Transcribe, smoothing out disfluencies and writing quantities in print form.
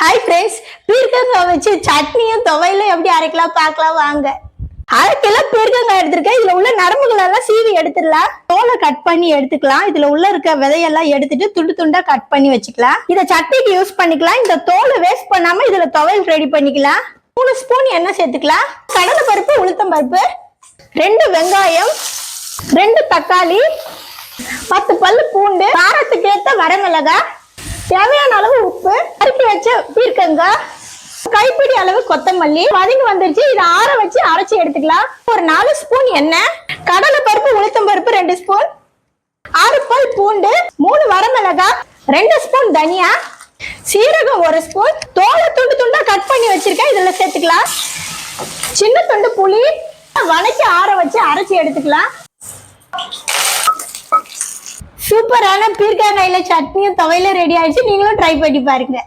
Hi friends, பீர்க்கங்காய் வச்சு சட்னியும் துவையிலும் எப்படி அரைக்கலாம் பார்க்கலாம் வாங்க. அரைக்கலாம் பீர்க்கங்காய் எடுத்திருக்கேன். இதுல உள்ள நரம்புகள் எல்லாம் சீவி எடுத்துடலாம். தோலை கட் பண்ணி எடுத்துக்கலாம். இதுல உள்ள இருக்க விதையெல்லாம் எடுத்துட்டு துண்டு துண்டா கட் பண்ணி வச்சுக்கலாம். இதை சட்னிக்கு யூஸ் பண்ணிக்கலாம். இந்த தோலை வேஸ்ட் பண்ணாம இதுல துவையல் ரெடி பண்ணிக்கலாம். 3 ஸ்பூன் எண்ணெய் சேர்த்துக்கலாம். கடலை பருப்பு, உளுத்தம் பருப்பு, 2 வெங்காயம், 2 தக்காளி, 10 பல்லு பூண்டு, காரத்துக்கு ஏற்ற வரமிளகாய், தேவையான அளவு உப்பு, அரைச்சி வச்ச பீர்க்கங்காய், கைப்பிடி அளவு கொத்தமல்லி. வதங்கி வந்துருச்சு. இதை ஆற வச்சு அரைச்சி எடுத்துக்கலாம். ஒரு 4 ஸ்பூன் எண்ணெய், கடலை பருப்பு, உளுத்தம் பருப்பு 2 ஸ்பூன், 6 பல் பூண்டு, 3 வரமிளகாய், 2 ஸ்பூன் தனியா, சீரகம் 1 ஸ்பூன், தோலை துண்டு துண்டா கட் பண்ணி வச்சிருக்கேன். இதுல சேர்த்துக்கலாம். சின்ன துண்டு புளி வதக்கி ஆற வச்சு அரைச்சி எடுத்துக்கலாம். சூப்பரான பீர்க்கங்காயில சட்னியும் துவையில ரெடி ஆயிடுச்சு. நீங்களும் ட்ரை பண்ணி பாருங்க.